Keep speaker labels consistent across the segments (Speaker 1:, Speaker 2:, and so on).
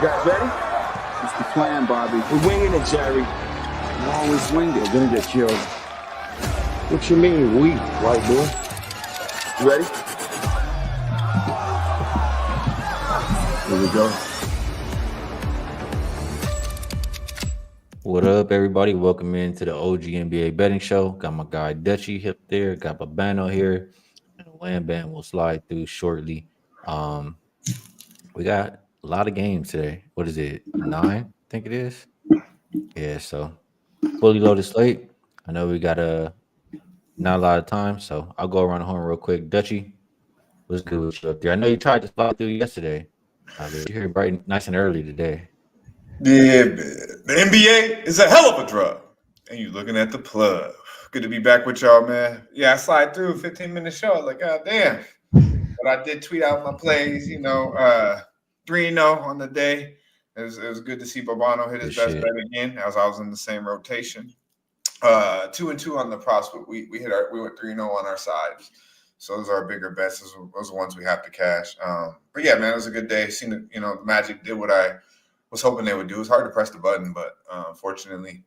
Speaker 1: guys ready?
Speaker 2: What's the plan, Bobby?
Speaker 1: We're winging it, Jerry.
Speaker 2: You always wing it.
Speaker 3: We're gonna get killed.
Speaker 1: What you mean, we, white boy? You ready?
Speaker 3: Here we go.
Speaker 4: What up, everybody? Welcome into the OG NBA betting show. Got my guy Dutchy up there. Got Babano here. And the WAM band will slide through shortly. We got a lot of games today. What is it? 9, I think it is. Yeah, so fully loaded slate. I know we got not a lot of time, so I'll go around the horn real quick. Dutchy, what's good with you up there? I know you tried to slide through yesterday. You're here bright, nice and early today.
Speaker 5: Yeah, the NBA is a hell of a drug. And you looking at the plug. Good to be back with y'all, man. Yeah, I slide through a 15-minute show. Like, God damn. But I did tweet out my plays, 3-0 on the day. It was good to see Babano hit his best bet again, as I was in the same rotation. 2-2 on the props, but we went 3-0 on our sides. So those are our bigger bets. Those are the ones we have to cash. But yeah, man, it was a good day. Seen the Magic did what I was hoping they would do. It was hard to press the button, but fortunately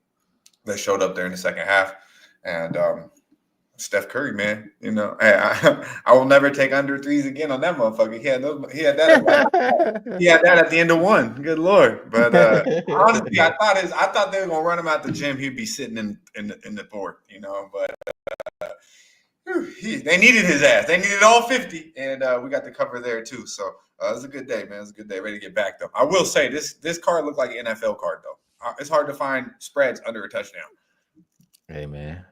Speaker 5: they showed up there in the second half. And Steph Curry, man, I will never take under threes again on that motherfucker. He had that at the end of one. Good Lord. But honestly, I thought they were gonna run him out the gym. He'd be sitting in the fourth, but they needed his ass. They needed all 50, and we got the cover there too. So it was a good day, man. It was a good day. Ready to get back though. I will say this card looked like an NFL card though. It's hard to find spreads under a touchdown.
Speaker 4: Hey, man.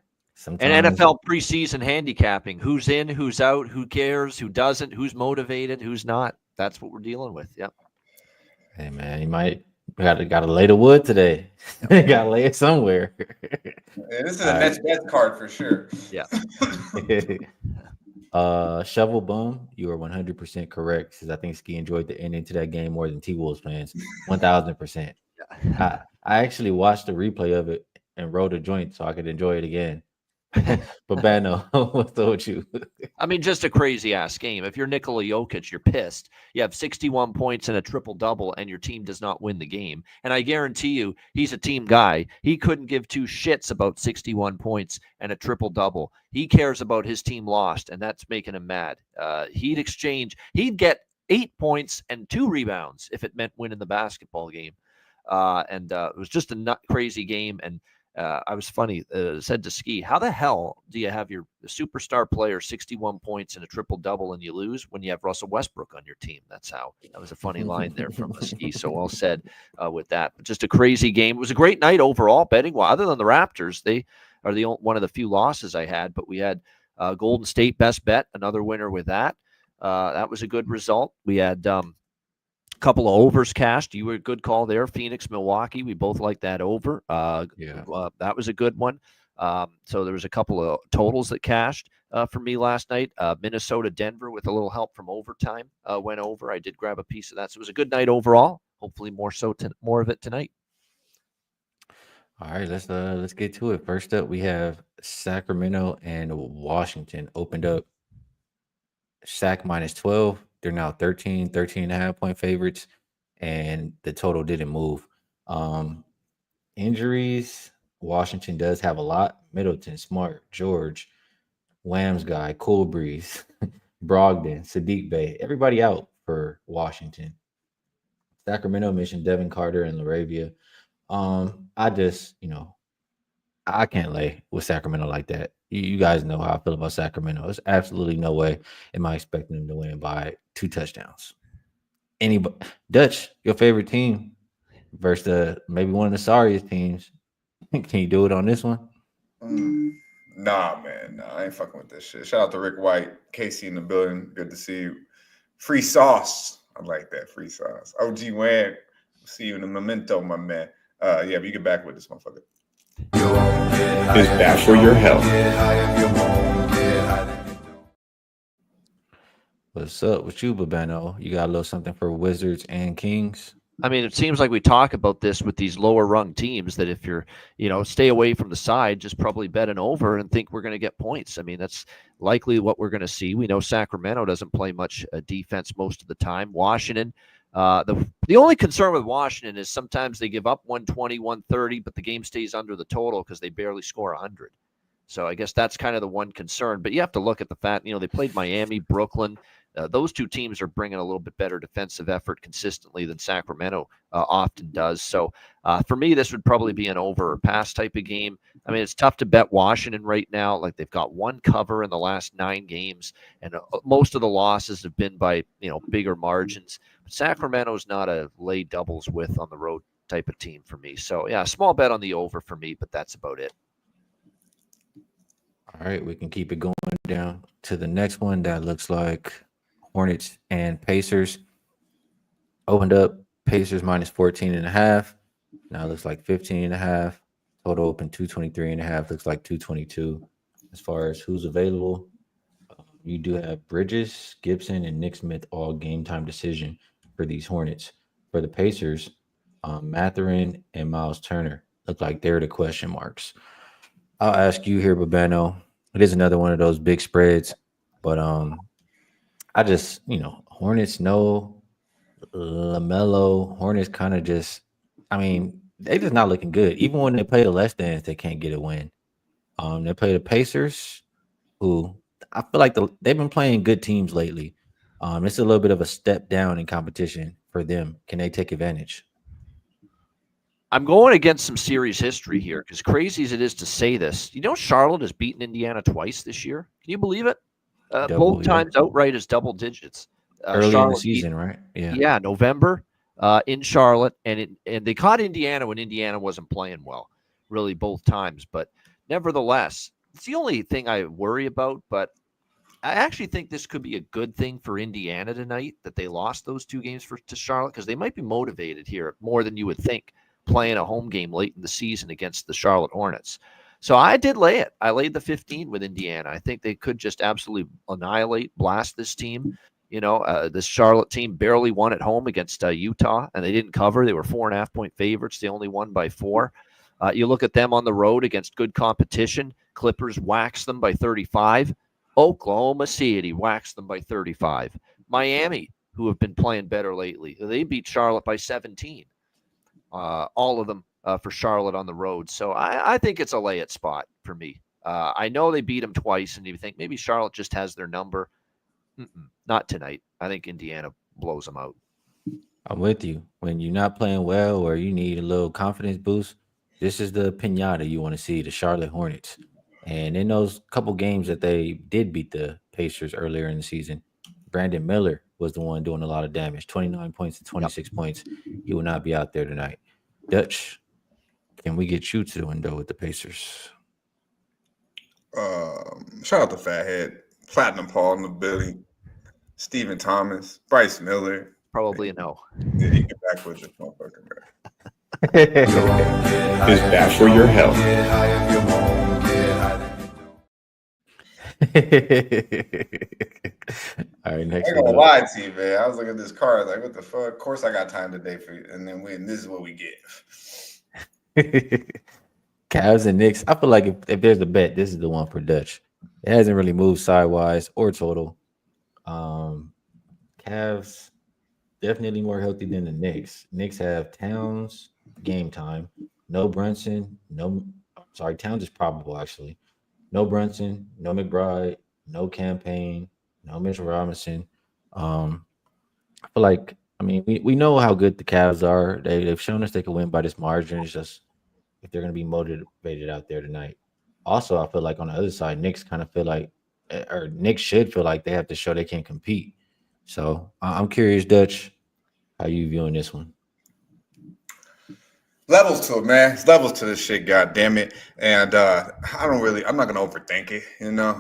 Speaker 6: And NFL preseason handicapping. Who's in, who's out, who cares, who doesn't, who's motivated, who's not. That's what we're dealing with. Yep.
Speaker 4: Hey, man, you might got to lay the wood today. You got to lay it somewhere.
Speaker 5: Yeah, this is a next best card for sure.
Speaker 6: Yeah.
Speaker 4: Shovel Bum, you are 100% correct. Because I think Skee enjoyed the ending to that game more than T-Wolves fans. 1,000%. I actually watched the replay of it and rolled a joint so I could enjoy it again. But Bano, what's up with you?
Speaker 6: I mean, just a crazy ass game. If you're Nikola Jokic, you're pissed. You have 61 points and a triple double, and your team does not win the game. And I guarantee you, he's a team guy. He couldn't give two shits about 61 points and a triple double. He cares about his team lost, and that's making him mad. He'd get 8 points and 2 rebounds if it meant winning the basketball game. And it was just a crazy game. And I was said to Skee, how the hell do you have your superstar player 61 points and a triple double and you lose when you have Russell Westbrook on your team? That was a funny line there from Skee. So well said with that. But just a crazy game. It was a great night overall betting. Well, other than the Raptors, they are one of the few losses I had, but we had Golden State best bet, another winner with that. That was a good result. We had couple of overs cashed. You were a good call there. Phoenix, Milwaukee. We both like that over. That was a good one. So there was a couple of totals that cashed for me last night. Minnesota, Denver, with a little help from overtime, went over. I did grab a piece of that. So it was a good night overall. Hopefully more of it tonight.
Speaker 4: All right, let's get to it. First up, we have Sacramento and Washington opened up. Sac minus 12. They're now 13.5 point favorites, and the total didn't move. Injuries, Washington does have a lot. Middleton, Smart, George, Wham's guy, Cool Breeze, Brogdon, Sadiq Bey, everybody out for Washington. Sacramento mentioned Devin Carter and LaRavia. I can't lay with Sacramento like that. You guys know how I feel about Sacramento. There's absolutely no way am I expecting them to win by 2 touchdowns. Dutch, your favorite team versus maybe one of the sorriest teams. Can you do it on this one?
Speaker 5: Nah, man. Nah, I ain't fucking with this shit. Shout out to Rick White, Casey in the building. Good to see you. Free sauce. I like that. Free sauce. OG Wang. See you in a memento, my man. But you get back with this motherfucker.
Speaker 7: Is bad for your health.
Speaker 4: What's up with you, Babano? You got a little something for Wizards and Kings?
Speaker 6: I mean, it seems like we talk about this with these lower rung teams that if you're, stay away from the side, just probably bet an over and think we're going to get points. I mean, that's likely what we're going to see. We know Sacramento doesn't play much defense most of the time. Washington, The only concern with Washington is sometimes they give up 120, 130, but the game stays under the total because they barely score 100. So I guess that's kind of the one concern. But you have to look at the fact, they played Miami, Brooklyn. Those two teams are bringing a little bit better defensive effort consistently than Sacramento often does. So for me, this would probably be an over or pass type of game. I mean, it's tough to bet Washington right now. Like, they've got one cover in the last 9 games, and most of the losses have been by, bigger margins. But Sacramento's not a lay doubles with on the road type of team for me. So yeah, small bet on the over for me, but that's about it.
Speaker 4: All right, we can keep it going down to the next one. That looks like Hornets and Pacers. Opened up Pacers minus 14.5. Now it looks like 15.5. Total open 223.5. Looks like 222. As far as who's available, you do have Bridges, Gibson, and Nick Smith all game time decision for these Hornets. For the Pacers, Mathurin and Miles Turner look like they're the question marks. I'll ask you here, Babano. It is another one of those big spreads, but I just, Hornets no LaMelo. Hornets kind of just, they just not looking good. Even when they play the less than, they can't get a win. They play the Pacers, who I feel like they've been playing good teams lately. It's a little bit of a step down in competition for them. Can they take advantage?
Speaker 6: I'm going against some series history here because, crazy as it is to say this, Charlotte has beaten Indiana twice this year. Can you believe it? Both times outright as double digits.
Speaker 4: Early
Speaker 6: Charlotte
Speaker 4: in the season, right?
Speaker 6: Yeah, November in Charlotte, and they caught Indiana when Indiana wasn't playing well, really both times. But nevertheless, it's the only thing I worry about. But I actually think this could be a good thing for Indiana tonight that they lost those 2 games to Charlotte, because they might be motivated here more than you would think, playing a home game late in the season against the Charlotte Hornets. So I did lay it. I laid the 15 with Indiana. I think they could just absolutely blast this team. This Charlotte team barely won at home against Utah, and they didn't cover. They were 4.5-point favorites. They only won by 4. You look at them on the road against good competition. Clippers waxed them by 35. Oklahoma City waxed them by 35. Miami, who have been playing better lately, they beat Charlotte by 17. All of them for Charlotte on the road. So I think it's a lay it spot for me. I know they beat them twice, and you think maybe Charlotte just has their number. Not tonight. I think Indiana blows them out.
Speaker 4: I'm with you. When you're not playing well or you need a little confidence boost, this is the pinata you want to see, the Charlotte Hornets. And in those couple games that they did beat the Pacers earlier in the season, Brandon Miller was the one doing a lot of damage, 29 points and 26 points. He will not be out there tonight. Dutch, can we get you to the window with the Pacers?
Speaker 5: Shout out to Fathead, Platinum Paul in the building, Stephen Thomas, Bryce Miller.
Speaker 6: Probably a no.
Speaker 5: Yeah, you get back with this motherfucker, man.
Speaker 7: Is bad for your health.
Speaker 4: All right,
Speaker 5: I
Speaker 4: next
Speaker 5: ain't gonna
Speaker 4: one.
Speaker 5: lie to you, man. I was looking at this card, like, what the fuck? Of course I got time today for you. And then this is what we get.
Speaker 4: Cavs and Knicks. I feel like if there's a bet, this is the one for Dutch. It hasn't really moved sidewise or total. Cavs definitely more healthy than the Knicks. Knicks have Towns game time. No Brunson. Towns is probable actually. No Brunson. No McBride. No Campaign. No Mitchell Robinson. I feel like we know how good the Cavs are. They've shown us they can win by this margin. It's just if they're going to be motivated out there tonight. Also, I feel like on the other side, Knicks kind of feel like, or Knicks should feel like they have to show they can compete. So I'm curious, Dutch, how you viewing this one?
Speaker 5: Levels to it, man. It's levels to this shit, god damn it. And I'm not gonna overthink it.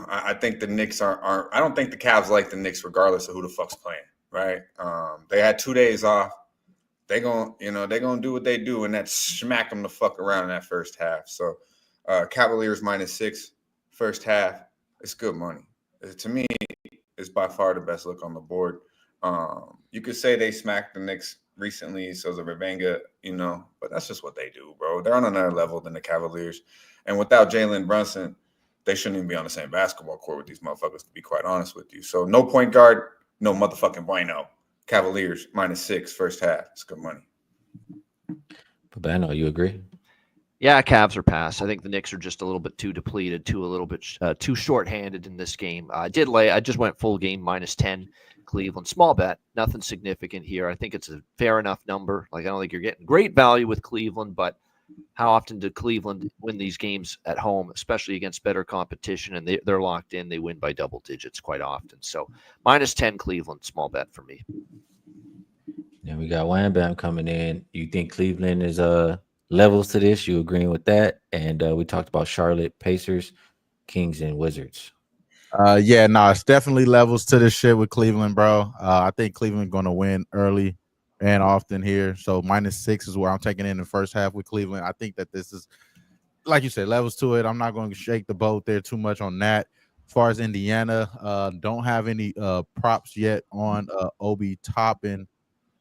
Speaker 5: I think the Knicks aren't I don't think the Cavs like the Knicks regardless of who the fuck's playing, right? They had 2 days off. They're gonna do what they do, and that's smack them the fuck around in that first half. So Cavaliers -6 first half. It's good money. To me, it's by far the best look on the board. You could say they smacked the Knicks recently, so the Revenga, but that's just what they do, bro. They're on another level than the Cavaliers. And without Jalen Brunson, they shouldn't even be on the same basketball court with these motherfuckers, to be quite honest with you. So no point guard, no motherfucking bueno. Cavaliers -6 first half. It's good money.
Speaker 4: Babano, you agree?
Speaker 6: Yeah, Cavs are pass. I think the Knicks are just a little bit too depleted, a little bit too short-handed in this game. I just went full game -10. Cleveland, small bet, nothing significant here. I think it's a fair enough number. Like I don't think you're getting great value with Cleveland, but how often do Cleveland win these games at home, especially against better competition? And they're locked in. They win by double digits quite often. So -10 Cleveland, small bet for me.
Speaker 4: Then we got Wham Bam coming in. You think Cleveland is levels to this? You agreeing with that? And we talked about Charlotte, Pacers, Kings, and Wizards.
Speaker 8: It's definitely levels to this shit with Cleveland, bro. I think Cleveland going to win early and often here. So -6 is where I'm taking in the first half with Cleveland. I think that this is, like you said, levels to it. I'm not going to shake the boat there too much on that. As far as Indiana, don't have any props yet on Obi Toppin,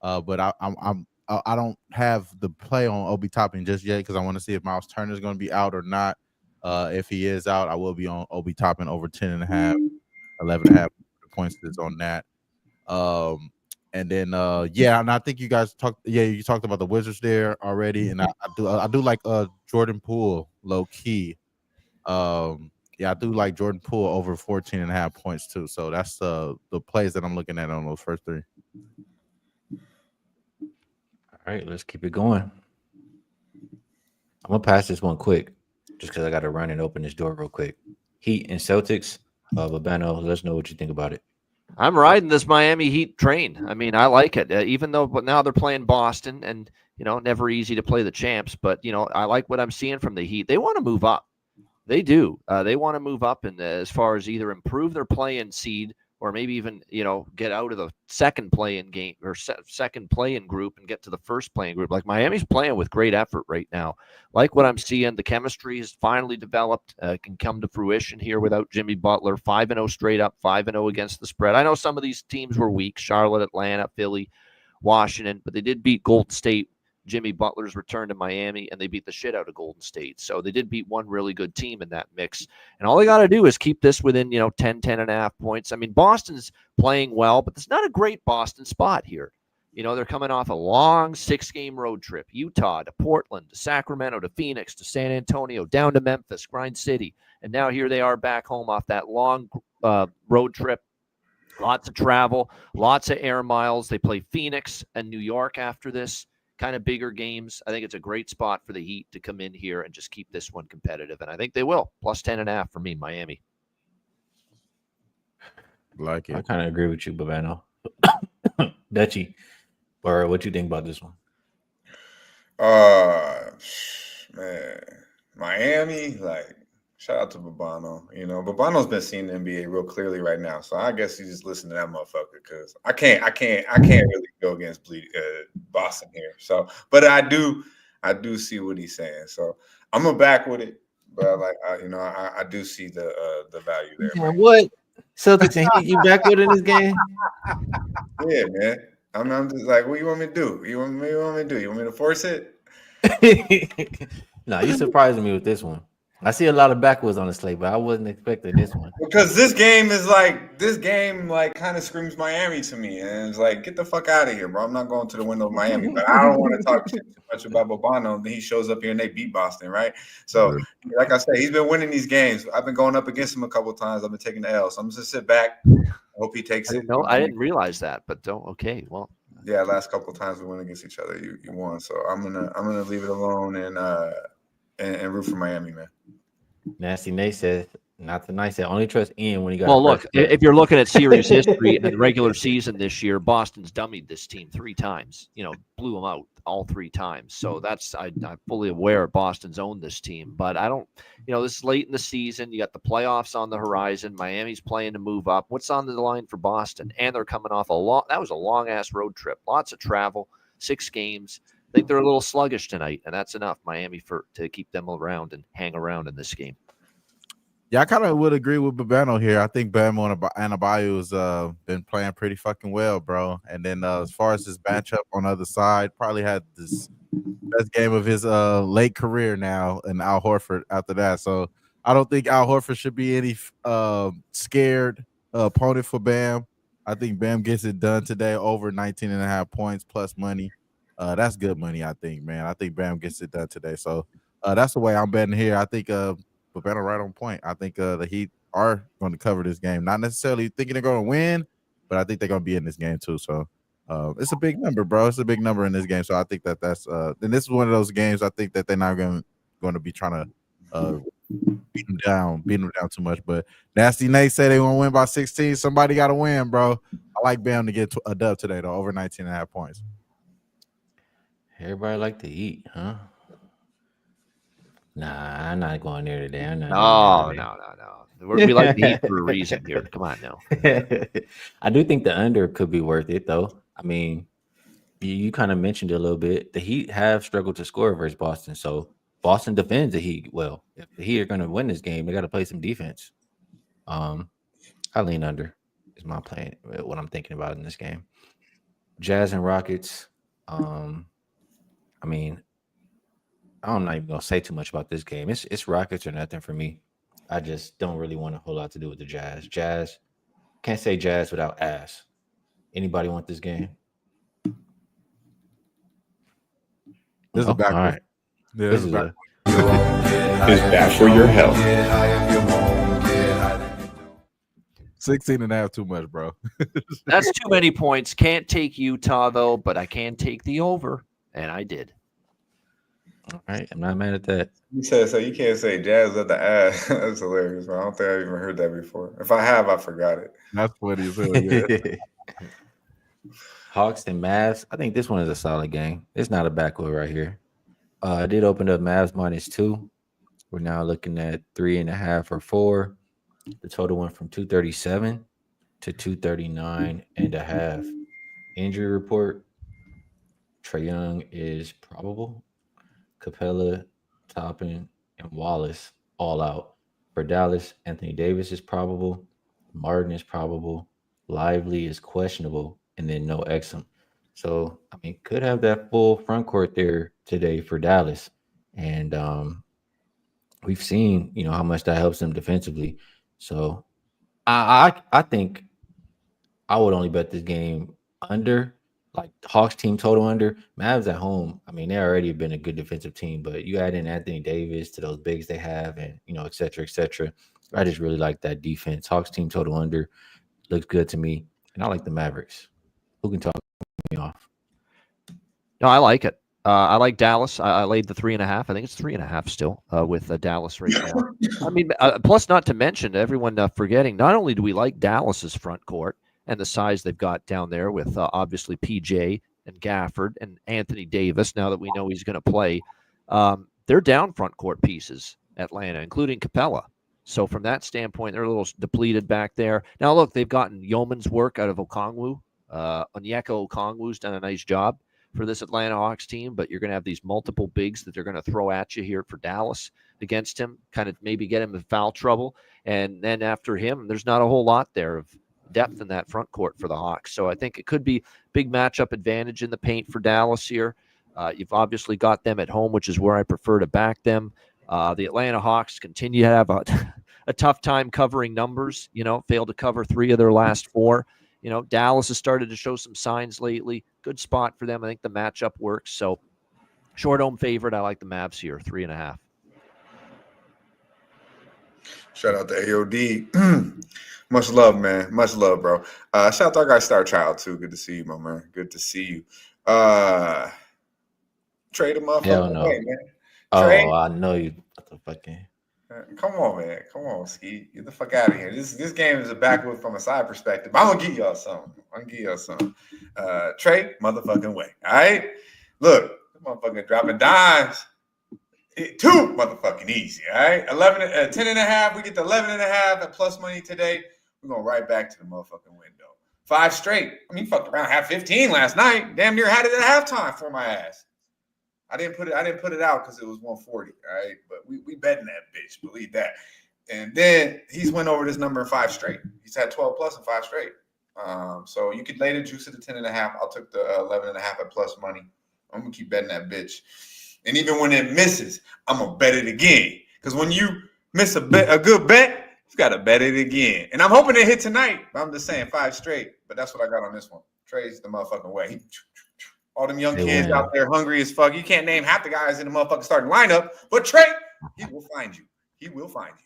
Speaker 8: but I don't have the play on Obi Toppin just yet because I want to see if Miles Turner is going to be out or not. If he is out, I will be on Obi Toppin over 10.5, 11.5 points that's on that. And then and I think you guys talked. Yeah, you talked about the Wizards there already, and I do like Jordan Poole low key. I do like Jordan Poole over 14.5 points too. So that's the plays that I'm looking at on those first three.
Speaker 4: All right, let's keep it going. I'm gonna pass this one quick, just because I got to run and open this door real quick. Heat and Celtics. Babano, let us know what you think about it.
Speaker 6: I'm riding this Miami Heat train. I mean, I like it, even though now they're playing Boston, and never easy to play the champs. But I like what I'm seeing from the Heat. They want to move up. They do. They want to move up, and as far as either improve their play-in seed or maybe even get out of the second play-in game or second play-in group and get to the first play-in group. Like Miami's playing with great effort right now. Like what I'm seeing, the chemistry has finally developed, can come to fruition here without Jimmy Butler. 5-0 straight up, 5-0 against the spread. I know some of these teams were weak: Charlotte, Atlanta, Philly, Washington, but they did beat Golden State. Jimmy Butler's return to Miami, and they beat the shit out of Golden State. So they did beat one really good team in that mix. And all they got to do is keep this within, 10.5 points. I mean, Boston's playing well, but it's not a great Boston spot here. They're coming off a long 6-game road trip: Utah to Portland to Sacramento to Phoenix to San Antonio, down to Memphis, Grind City. And now here they are back home off that long road trip. Lots of travel, lots of air miles. They play Phoenix and New York after this. Kind of bigger games. I think it's a great spot for the Heat to come in here and just keep this one competitive. And I think they will. Plus 10.5 for me, Miami.
Speaker 8: Like it.
Speaker 4: I kind of agree with you, Babano. Dutchy, or what you think about this one?
Speaker 5: Man, Miami, shout out to Babano. Babano's been seeing the NBA real clearly right now, so I guess you just listen to that motherfucker because I can't really go against Boston here. So, but I do see what he's saying. So I'm gonna back with it, but I do see the value there.
Speaker 4: Man, what Celtics and Heat, you back with in this game?
Speaker 5: Yeah, man. I'm just like, what you want me to do? You want me to force it?
Speaker 4: No, you surprising me with this one. I see a lot of backwards on the slate, but I wasn't expecting this one.
Speaker 5: Because this game kind of screams Miami to me. And it's like, get the fuck out of here, bro. I'm not going to the window of Miami. But I don't want to talk shit too much about Babano. Then he shows up here and they beat Boston, right? So, like I said, he's been winning these games. I've been going up against him a couple of times. I've been taking the L. So I'm just sit back. I hope he takes it.
Speaker 6: No, I didn't realize that, but okay. Well,
Speaker 5: yeah, last couple of times we went against each other. You won. So I'm gonna leave it alone and root for Miami, man.
Speaker 4: Nasty Nate says, not the nice. I only trust Ian when he got.
Speaker 6: Well, look, if you're looking at series history in the regular season this year, Boston's dummied this team 3 times. Blew them out all 3 times. So I'm fully aware Boston's owned this team, but I don't. This is late in the season. You got the playoffs on the horizon. Miami's playing to move up. What's on the line for Boston? And they're coming off that was a long ass road trip. Lots of travel, 6 games. I think they're a little sluggish tonight, and that's enough, Miami, to keep them around and hang around in this game.
Speaker 8: Yeah, I kind of would agree with Babano here. I think Bam Adebayo's been playing pretty fucking well, bro. And then as far as his matchup on the other side, probably had this best game of his late career now, and Al Horford after that. So I don't think Al Horford should be any scared opponent for Bam. I think Bam gets it done today over 19.5 points plus money. That's good money, I think, man. I think Bam gets it done today. So that's the way I'm betting here. I think Babetta right on point. I think the Heat are going to cover this game. Not necessarily thinking they're going to win, but I think they're going to be in this game too. So it's a big number, bro. It's a big number in this game. So I think that's and this is one of those games I think that they're not going to be trying to beat them down too much. But Nasty Nate said they want to win by 16. Somebody got to win, bro. I like Bam to get a dub today, though, over 19.5 points.
Speaker 4: Everybody like to eat, huh? Nah, I'm not going there today. I'm not
Speaker 6: No.
Speaker 4: going there today.
Speaker 6: We like to eat for a reason here. Come on now.
Speaker 4: I do think the under could be worth it, though. I mean, you kind of mentioned it a little bit. The Heat have struggled to score versus Boston, so Boston defends the Heat well. If the Heat are going to win this game, they got to play some defense. I lean under is my plan. What I'm thinking about in this game. Jazz and Rockets. I mean, I'm not even gonna say too much about this game. It's Rockets or nothing for me. I just don't really want a whole lot to do with the Jazz. Jazz can't say Jazz without ass. Anybody want this game?
Speaker 8: This is a back.
Speaker 4: All right.
Speaker 8: Yeah,
Speaker 4: This is a
Speaker 7: Is bad for your health.
Speaker 8: 16.5 too much, bro.
Speaker 6: That's too many points. Can't take Utah, though, but I can take the over. And I did.
Speaker 4: all right. I'm not mad at that.
Speaker 5: You said so. You can't say Jazz at the ass. That's hilarious, man. I don't think I've even heard that before. If I have, I forgot it.
Speaker 8: That's funny as hell. Yeah.
Speaker 4: Hawks and Mavs. I think this one is a solid game. It's not a backwood right here. I did open up Mavs -2. We're now looking at 3.5 or 4. The total went from 237 to 239.5. Injury report. Trae Young is probable. Capella, Toppin, and Wallace all out. For Dallas, Anthony Davis is probable. Martin is probable. Lively is questionable. And then no Exum. So, I mean, could have that full front court there today for Dallas. And we've seen, how much that helps them defensively. So I think I would only bet this game under, like Hawks team total under. Mavs at home, I mean, they already been a good defensive team, but you add in Anthony Davis to those bigs they have and, et cetera, et cetera. I just really like that defense. Hawks team total under looks good to me. And I like the Mavericks. Who can talk me off?
Speaker 6: No, I like it. I like Dallas. I laid the 3.5. I think it's 3.5 still with Dallas right now. I mean, plus not to mention everyone forgetting, not only do we like Dallas's front court and the size they've got down there with obviously PJ and Gafford and Anthony Davis, now that we know he's going to play, they're down front court pieces, Atlanta, including Capella. So from that standpoint, they're a little depleted back there. Now, look, they've gotten yeoman's work out of Okongwu. Onyeka Okongwu's done a nice job for this Atlanta Hawks team, but you're going to have these multiple bigs that they're going to throw at you here for Dallas against him, kind of maybe get him in foul trouble. And then after him, there's not a whole lot there of depth in that front court for the Hawks. So I think it could be big matchup advantage in the paint for Dallas here. You've obviously got them at home, which is where I prefer to back them. The Atlanta Hawks continue to have a tough time covering numbers, failed to cover 3 of their last 4. Dallas has started to show some signs lately. Good spot for them. I think the matchup works. So short home favorite. I like the Mavs here, 3.5.
Speaker 5: Shout out to AOD. Much love, man. Much love, bro. Shout out to our guy Star Child, too. Good to see you, my man. Good to see you. Trade a motherfucker.
Speaker 4: Hell no.
Speaker 5: Away, man.
Speaker 4: Oh, I know you. What the fucking.
Speaker 5: Come on, man. Come on, Skee. Get the fuck out of here. This game is a backward from a side perspective. I'm going to give y'all something. Trade motherfucking way. All right? Look, motherfucking dropping dimes. Too motherfucking easy. All right? 10.5. We get the 11.5 at plus money today. We're going right back to the motherfucking window. 5 straight. I mean, fucked around. Had 15 last night. Damn near had it at halftime for my ass. I didn't put it out because it was 140, all right? But we betting that bitch, believe that. And then he's went over this number in 5 straight. He's had 12 plus in 5 straight. So you could lay the juice at the 10.5. I'll take the 11.5 at plus money. I'm gonna keep betting that bitch. And even when it misses, I'm gonna bet it again. Because when you miss a good bet, You got to bet it again. And I'm hoping it hit tonight. I'm just saying 5 straight. But that's what I got on this one. Trey's the motherfucking way. All them young kids out there hungry as fuck. You can't name half the guys in the motherfucking starting lineup. But Trey, he will find you. He will find you.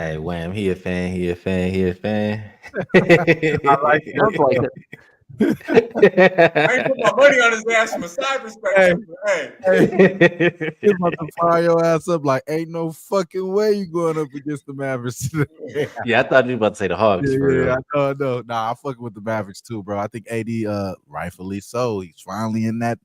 Speaker 4: Hey, Wham, he a fan. He a fan. He a fan.
Speaker 6: I like it.
Speaker 5: I ain't put my money on his ass from a side perspective. Hey.
Speaker 8: He's about to fire your ass up like ain't no fucking way you going up against the Mavericks today.
Speaker 4: Yeah, I thought you were about to say the Hawks.
Speaker 8: Yeah, I know. Nah, I'm fucking with the Mavericks too, bro. I think AD, rightfully so. He's finally in that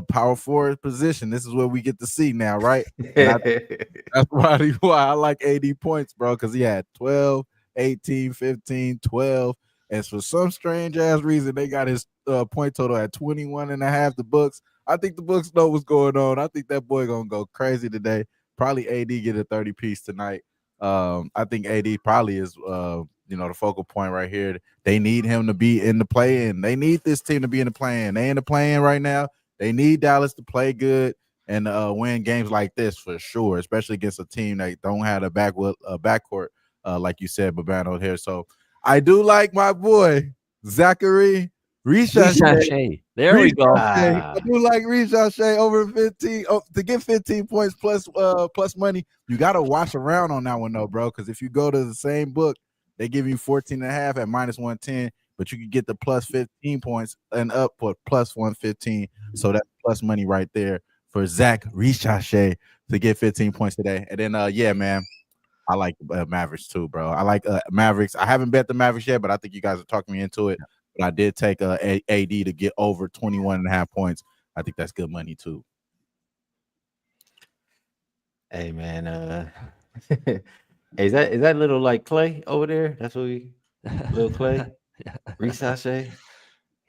Speaker 8: power forward position. This is what we get to see now, right? That's why I like AD points, bro, because he had 12, 18, 15, 12. And for some strange ass reason, they got his point total at 21.5. The Bucks. I think the Bucks know what's going on. I think that boy gonna go crazy today. Probably AD get a 30 piece tonight. I think AD probably is the focal point right here. They need him to be in the play-in. They need this team to be in the play-in. They in the play-in right now. They need Dallas to play good and win games like this for sure, especially against a team that don't have a backcourt like you said, Babano here. So I do like my boy Zachary Richardson.
Speaker 6: There we go.
Speaker 8: I do like Richardson over 15 to get 15 points plus money. You got to watch around on that one though, bro. Because if you go to the same book, they give you 14.5 at minus 110, but you can get the plus 15 points and up for plus 115. So that's plus money right there for Zach Richardson to get 15 points today. And then yeah, man. I like Mavericks too, bro. I like Mavericks. I haven't bet the Mavericks yet, but I think you guys are talking me into it. But I did take AD to get over 21.5 points. I think that's good money too.
Speaker 4: Hey man, is that little like Clay over there? That's what little Clay, Risashe,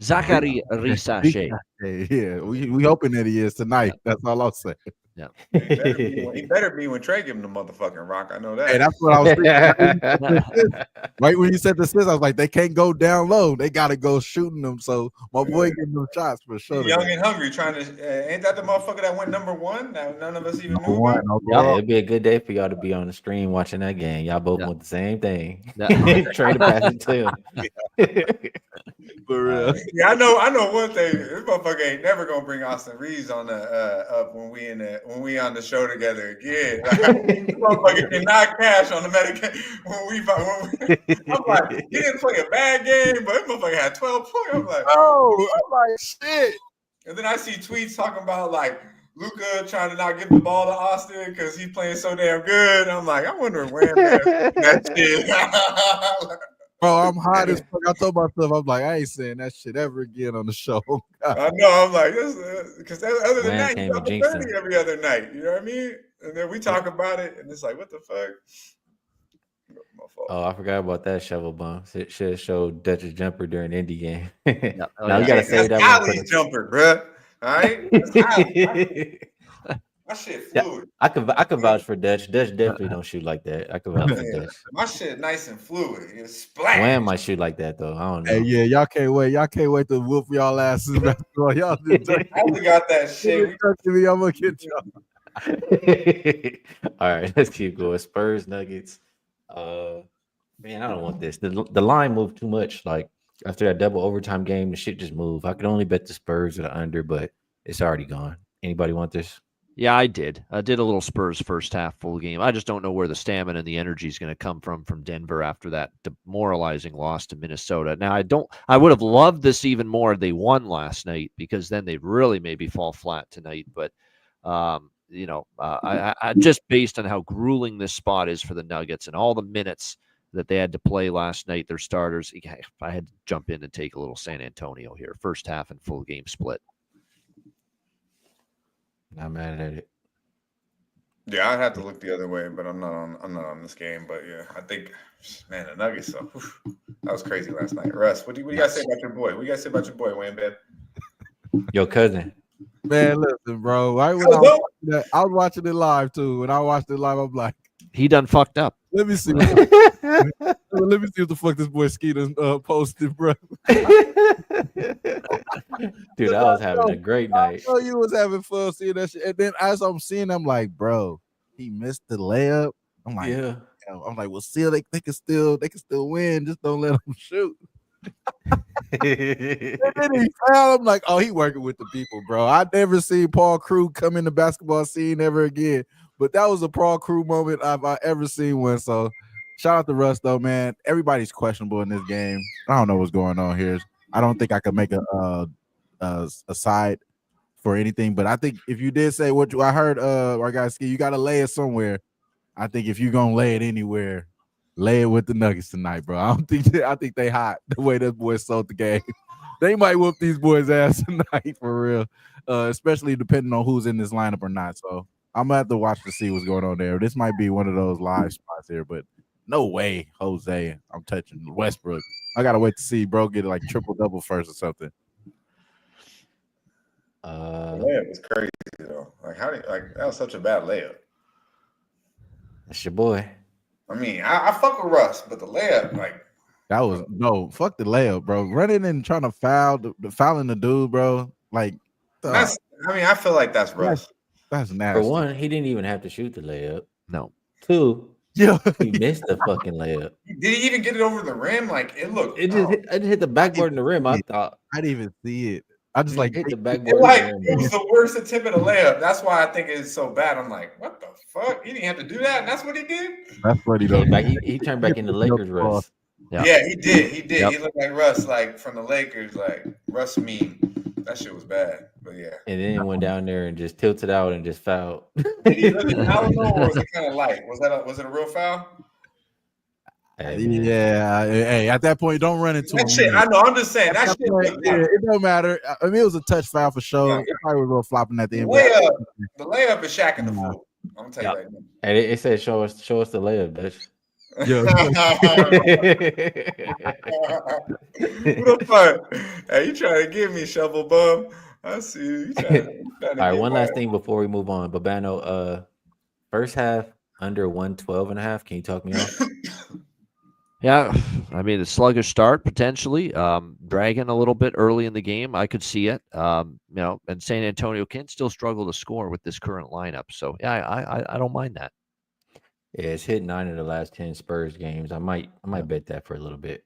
Speaker 6: Zachary Risashe.
Speaker 8: Yeah, we hoping that he is tonight. That's all I'll say.
Speaker 6: Yeah,
Speaker 5: he better be when Trey give him the motherfucking rock. I know that.
Speaker 8: Hey, that's what I was thinking. Right when you said the assist, I was like, they can't go down low. They got to go shooting them. So my boy getting them shots for sure.
Speaker 5: Young and hungry, trying to. Ain't that the motherfucker that went number 1? Now none of us even knew about.
Speaker 4: Yeah, it'd be a good day for y'all to be on the stream watching that game. Y'all both want the same thing. Trade to pass it to him.
Speaker 8: For real.
Speaker 5: Yeah, I know one thing. This motherfucker ain't never gonna bring Austin Reeves on the up when we on the show together again. This motherfucker cannot cash on the medication I'm like, he didn't play a bad game, but this motherfucker had 12 points. I'm like,
Speaker 8: shit.
Speaker 5: And then I see tweets talking about like Luka trying to not give the ball to Austin because he's playing so damn good. I'm like, I wonder where that shit.
Speaker 8: Bro, I'm hot as fuck. I told myself, I'm like, I ain't saying that shit ever again on the show.
Speaker 5: I know. I'm like, because other than that, you got 30 every other night. You know what I mean? And then we talk about it, and it's like, what the fuck? My fault.
Speaker 4: Oh, I forgot about that shovel bump. It should have showed Dutch's jumper during the Indie game. Now you gotta say that.
Speaker 5: Ali's jumper, bro. All right. My shit fluid.
Speaker 4: I could vouch for Dutch. Dutch definitely don't shoot like that. I could vouch for Dutch.
Speaker 5: My shit nice and fluid. It's splash.
Speaker 4: Wham might shoot like that though. I don't know.
Speaker 8: Hey, yeah, y'all can't wait. Y'all can't wait to whoop y'all asses. Y'all just
Speaker 5: I only got that shit.
Speaker 8: I'm gonna get y'all.
Speaker 4: All right, let's keep going. Spurs, Nuggets. Man, I don't want this. The line moved too much. Like after that double overtime game, the shit just moved. I could only bet the Spurs or the under, but it's already gone. Anybody want this?
Speaker 6: Yeah, I did. I did a little Spurs first half full game. I just don't know where the stamina and the energy is going to come from Denver after that demoralizing loss to Minnesota. Now, I would have loved this even more if they won last night because then they'd really maybe fall flat tonight. But, I just based on how grueling this spot is for the Nuggets and all the minutes that they had to play last night, their starters, I had to jump in and take a little San Antonio here. First half and full game split.
Speaker 4: Not mad at it.
Speaker 5: Yeah, I'd have to look the other way, but I'm not on this game. But yeah, I think, man, the Nuggets. So that was crazy last night. Russ, what do you guys say about your boy? What do you guys say about your boy, Wayne Bed?
Speaker 4: Your cousin.
Speaker 8: Man, listen, bro. Right when I was watching it live too. When I watched it live, I'm like,
Speaker 6: he done fucked up.
Speaker 8: Let me see. Let me see what the fuck this boy Skee done posted, bro.
Speaker 4: Dude, I was having a great night.
Speaker 8: Oh, you was having fun seeing that shit. And then as I'm seeing, I'm like, bro, he missed the layup. I'm like,
Speaker 5: Yeah,
Speaker 8: damn. I'm like, well, still they can still win. Just don't let them shoot. And then he fouled. I'm like, oh, he working with the people, bro. I never seen Paul Crew come in the basketball scene ever again. But that was a Paul Crew moment I've ever seen one. So shout out to Russ, though, man. Everybody's questionable in this game. I don't know what's going on here. I don't think I could make a side for anything. But I think if you did say what I heard, our guy Skee, you got to lay it somewhere. I think if you're gonna lay it anywhere, lay it with the Nuggets tonight, bro. I think they hot the way those boys sold the game. They might whoop these boys' ass tonight for real, especially depending on who's in this lineup or not. So I'm gonna have to watch to see what's going on there. This might be one of those live spots here, but no way, Jose. I'm touching Westbrook. I gotta wait to see bro get like triple double first or something.
Speaker 5: Layup was crazy though. Like that was such a bad layup.
Speaker 4: That's your boy.
Speaker 5: I mean, I fuck with Russ, but the layup, like
Speaker 8: that was no fuck the layup, bro. Running and trying to fouling the dude, bro. Like
Speaker 5: that's. I mean, I feel like that's Russ.
Speaker 8: That's nasty.
Speaker 4: For one, he didn't even have to shoot the layup.
Speaker 6: No.
Speaker 4: Two,
Speaker 8: yeah,
Speaker 4: he missed the fucking layup.
Speaker 5: Did he even get it over the rim? Like it looked.
Speaker 4: It just hit the backboard in the rim. I thought
Speaker 8: I didn't even see it. I just like
Speaker 4: hit the
Speaker 5: It,
Speaker 4: backboard.
Speaker 5: like
Speaker 4: in the rim.
Speaker 5: it was the worst attempt at a layup. That's why I think it's so bad. I'm like, what the fuck? He didn't have to do that, and that's what he did.
Speaker 8: That's what he
Speaker 4: He,
Speaker 8: does.
Speaker 4: came back, he turned back into Lakers Russ.
Speaker 5: Yeah, he did. He did.
Speaker 6: Yep.
Speaker 5: He looked like Russ, like from the Lakers, like Russ meme. That shit was bad. But yeah.
Speaker 4: And then went down there and just tilted out and just fouled.
Speaker 5: Did he really foul though, or was it kind of light? Was it a real foul?
Speaker 8: Yeah, hey, at that point, don't run into
Speaker 5: That
Speaker 8: him.
Speaker 5: shit, I know. I'm just saying that shit.
Speaker 8: Point,
Speaker 5: Looked
Speaker 8: yeah,
Speaker 5: like,
Speaker 8: it don't matter. I mean, it was a touch foul for sure.
Speaker 5: Yeah.
Speaker 8: It probably was a little flopping at the
Speaker 5: the
Speaker 8: end.
Speaker 5: layup is Shaq in the fool. I'm gonna tell you right now.
Speaker 4: And it said, "Show us the layup, bitch."
Speaker 8: Yeah.
Speaker 5: Who the fuck? Hey, you trying to get me, shovel bum? I see you.
Speaker 4: All right, one last thing before we move on. Babano, first half under 112.5. Can you talk me off?
Speaker 6: Yeah, I mean, a sluggish start potentially, dragging a little bit early in the game. I could see it. And San Antonio can still struggle to score with this current lineup. So yeah, I don't mind that.
Speaker 4: Yeah, it's hit 9 of the last 10 Spurs games. I might bet that for a little bit.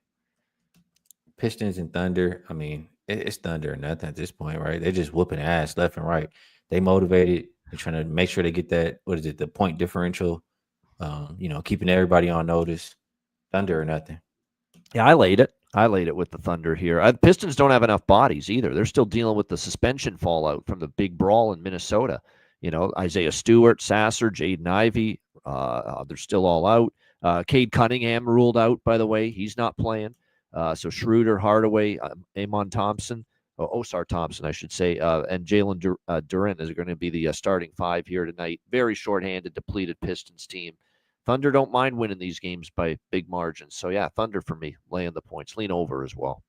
Speaker 4: Pistons and Thunder. I mean, it's Thunder or nothing at this point, right? They're just whooping ass left and right. They motivated. They're trying to make sure they get that. What is it? The point differential. Keeping everybody on notice. Thunder or nothing.
Speaker 6: Yeah, I laid it with the Thunder here. The Pistons don't have enough bodies either. They're still dealing with the suspension fallout from the big brawl in Minnesota. Isaiah Stewart, Sasser, Jaden Ivey, they're still all out. Cade Cunningham ruled out, by the way. He's not playing. So Schroeder, Hardaway, Amon Thompson, Osar Thompson, I should say, and Jalen Durant is going to be the starting five here tonight. Very shorthanded, depleted Pistons team. Thunder don't mind winning these games by big margins. So, yeah, Thunder for me, laying the points. Lean over as well.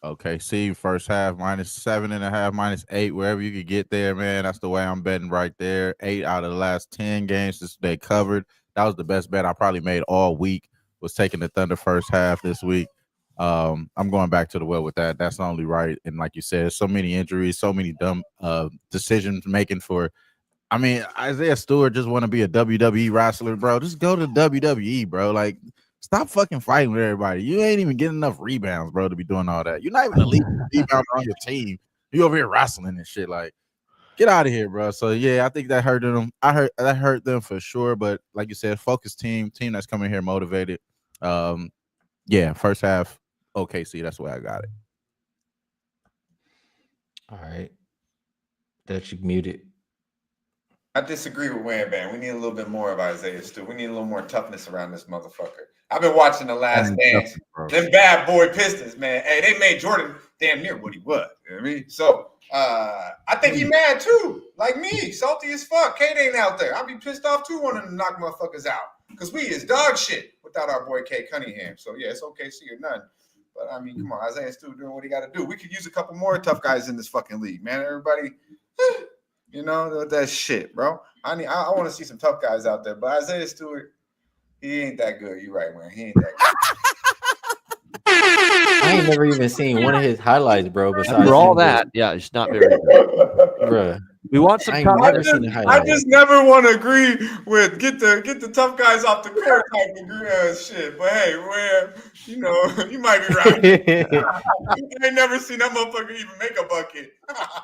Speaker 8: Okay, see, first half, -7.5, -8, wherever you could get there, man. That's the way I'm betting right there. 8 out of the last 10 games they covered. That was the best bet I probably made all week, was taking the Thunder first half this week. I'm going back to the well with that. That's not only right. And like you said, so many injuries, so many dumb decisions making for – I mean, Isaiah Stewart just want to be a WWE wrestler, bro. Just go to WWE, bro. Like, stop fucking fighting with everybody. You ain't even getting enough rebounds, bro, to be doing all that. You're not even the lead rebounder on your team. You over here wrestling and shit. Like, get out of here, bro. So, yeah, I think that hurt them. That hurt them for sure. But like you said, focused team that's coming here motivated. Yeah, first half, OKC. That's the way I got it.
Speaker 4: All right. That you muted.
Speaker 5: I disagree with Wham Bam. We need a little bit more of Isaiah Stu. We need a little more toughness around this motherfucker. I've been watching The Last Dance. Them bad boy Pistons, man. Hey, they made Jordan damn near what he was. You know what I mean? So I think he mad too. Like me, salty as fuck. Kate ain't out there. I'll be pissed off too, wanting to knock motherfuckers out. Because we is dog shit without our boy Kate Cunningham. So yeah, it's OKC or nothing. But I mean, come on, Isaiah Stu doing what he got to do. We could use a couple more tough guys in this fucking league, man. Everybody. That shit, bro. I want to see some tough guys out there, but Isaiah Stewart, he ain't that good. You're right, man. He ain't that good.
Speaker 4: I ain't never even seen one of his highlights, bro. Besides
Speaker 6: for all that, yeah, it's not very good.
Speaker 4: Bruh.
Speaker 6: We want some
Speaker 4: I ain't
Speaker 6: coverage.
Speaker 4: never seen the
Speaker 5: I
Speaker 4: highlight.
Speaker 5: just never want to agree with get the tough guys off the court type of shit. But hey, where you might be right. I ain't never seen that motherfucker even make a bucket.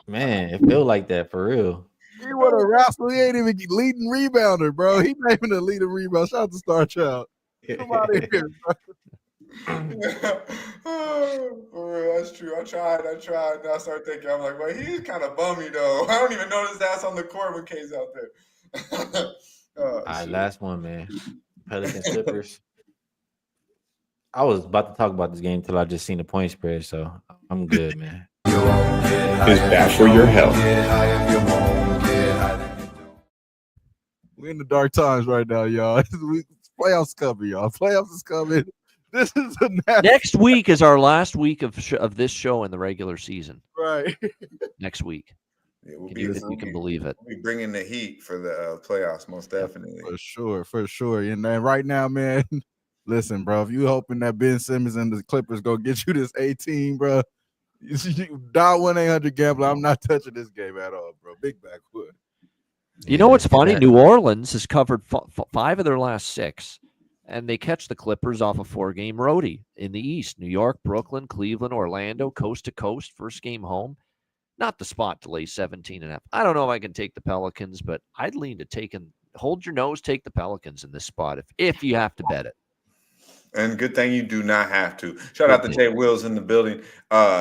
Speaker 4: Man, it feel like that for real.
Speaker 8: He would have wrestled. He ain't even leading rebounder, bro. He not even a leading rebound. Shout out to Star Child. Come out of here, bro.
Speaker 5: For real, that's true. I tried. Now I started thinking, I'm like, well, he's kind of bummy though. I don't even notice that's on the court when K's out there.
Speaker 4: All right, last one, man. Pelicans Clippers. I was about to talk about this game till I just seen the point spread, so I'm good, man.
Speaker 7: Is bad for your health.
Speaker 8: We're in the dark times right now, y'all. Playoffs coming, y'all. Playoffs is coming. This is a
Speaker 6: Next week is our last week of this show in the regular season.
Speaker 8: right.
Speaker 6: Next week.
Speaker 5: Yeah,
Speaker 6: If you can believe it.
Speaker 5: We'll be bringing the heat for the playoffs, most definitely.
Speaker 8: For sure. And then right now, man, listen, bro, if you hoping that Ben Simmons and the Clippers go get you this 18, bro, you dial 1-800-GAMBLER. I'm not touching this game at all, bro. Big backwood.
Speaker 6: You know what's funny? New Orleans has covered 5 of their last 6, and they catch the Clippers off a 4-game roadie in the East. New York, Brooklyn, Cleveland, Orlando, coast to coast, first game home. Not the spot to lay 17.5. I don't know if I can take the Pelicans, but I'd lean to hold your nose, take the Pelicans in this spot if you have to bet it.
Speaker 5: And good thing you do not have to. Shout out to Jay Wills in the building.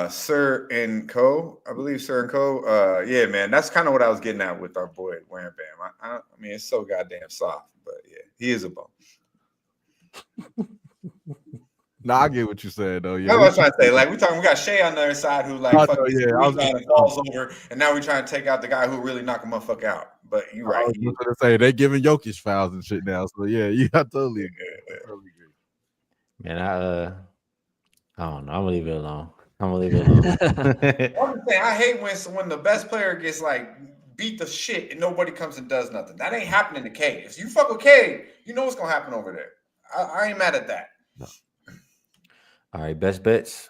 Speaker 5: Sir and Co. I believe Sir and Co. Yeah, man, that's kind of what I was getting at with our boy Wham Bam. I mean, it's so goddamn soft, but yeah, he is a bum.
Speaker 8: Nah, I get what you said though. Yeah,
Speaker 5: that's what I was trying to say. Like we got Shea on the other side who falls over, and now we're trying to take out the guy who really knock a motherfucker out. But you're right.
Speaker 8: I was going to say they giving Jokic fouls and shit now. So yeah, you got totally agree.
Speaker 4: Man, I don't know. I'm gonna leave it alone. I'm just
Speaker 5: saying, I hate when the best player gets like beat the shit and nobody comes and does nothing. That ain't happening to K. If you fuck with K, you know what's gonna happen over there. I ain't mad at that.
Speaker 4: No. All right, best bets.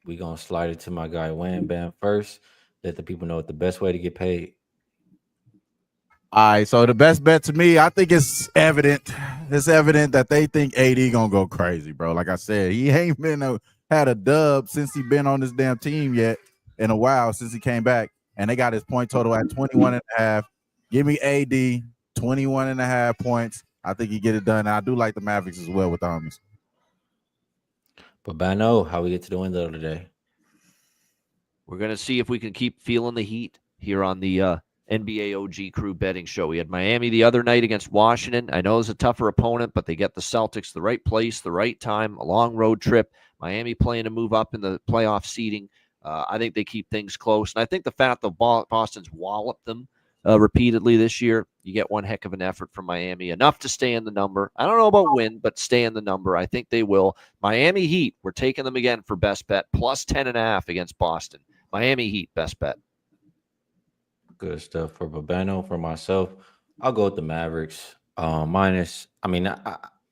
Speaker 4: We gonna slide it to my guy Wham Bam first. Let the people know what the best way to get paid.
Speaker 8: All right, so the best bet to me, I think it's evident. It's evident that they think AD gonna go crazy, bro. Like I said, he ain't had a dub since he been on this damn team yet in a while since he came back, and they got his point total at 21.5. Give me AD 21.5 points. I think he get it done. And I do like the Mavericks as well with the homies.
Speaker 4: But Bano, how we get to the window today?
Speaker 6: We're gonna see if we can keep feeling the heat here on the NBA OG Crew betting show. We had Miami the other night against Washington. I know it's a tougher opponent, but they get the Celtics the right place, the right time, a long road trip. Miami playing to move up in the playoff seeding. I think they keep things close. And I think the fact that Boston's walloped them repeatedly this year, you get one heck of an effort from Miami. Enough to stay in the number. I don't know about win, but stay in the number. I think they will. Miami Heat, we're taking them again for best bet, plus 10.5 against Boston. Miami Heat, best bet.
Speaker 4: Good stuff for Babano. For myself, I'll go with the Mavericks. Minus, I mean,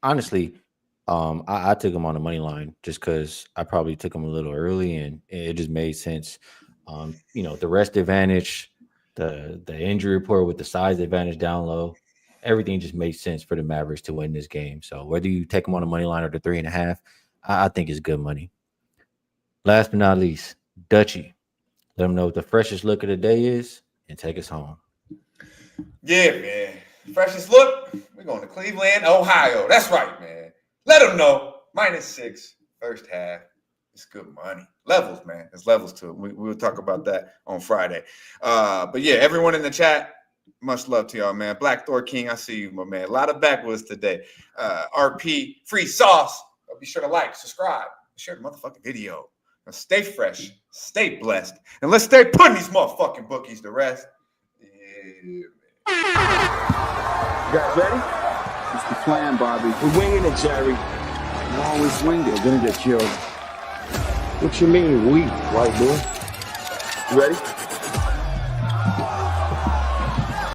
Speaker 4: honestly, I took them on the money line just because I probably took them a little early, and it just made sense. The rest advantage, the injury report with the size advantage down low, everything just made sense for the Mavericks to win this game. So whether you take them on the money line or the 3.5, I think it's good money. Last but not least, Dutchie. Let them know what the freshest look of the day is and take us home.
Speaker 5: Yeah, man. Freshest look, we're going to Cleveland, Ohio. That's right, man. Let them know. -6, first half. It's good money. Levels, man. There's levels to it. We'll talk about that on Friday. But yeah, everyone in the chat, much love to y'all, man. Black Thor King, I see you, my man. A lot of backwoods today. RP, free sauce. Be sure to like, subscribe, share the motherfucking video. Now stay fresh, stay blessed, and let's stay putting these motherfucking bookies to rest. Yeah,
Speaker 2: You guys ready? It's the plan, Bobby.
Speaker 1: We're winging it, Jerry.
Speaker 2: You always winged it.
Speaker 3: We're gonna get killed.
Speaker 1: What you mean, we, white boy?
Speaker 2: You ready?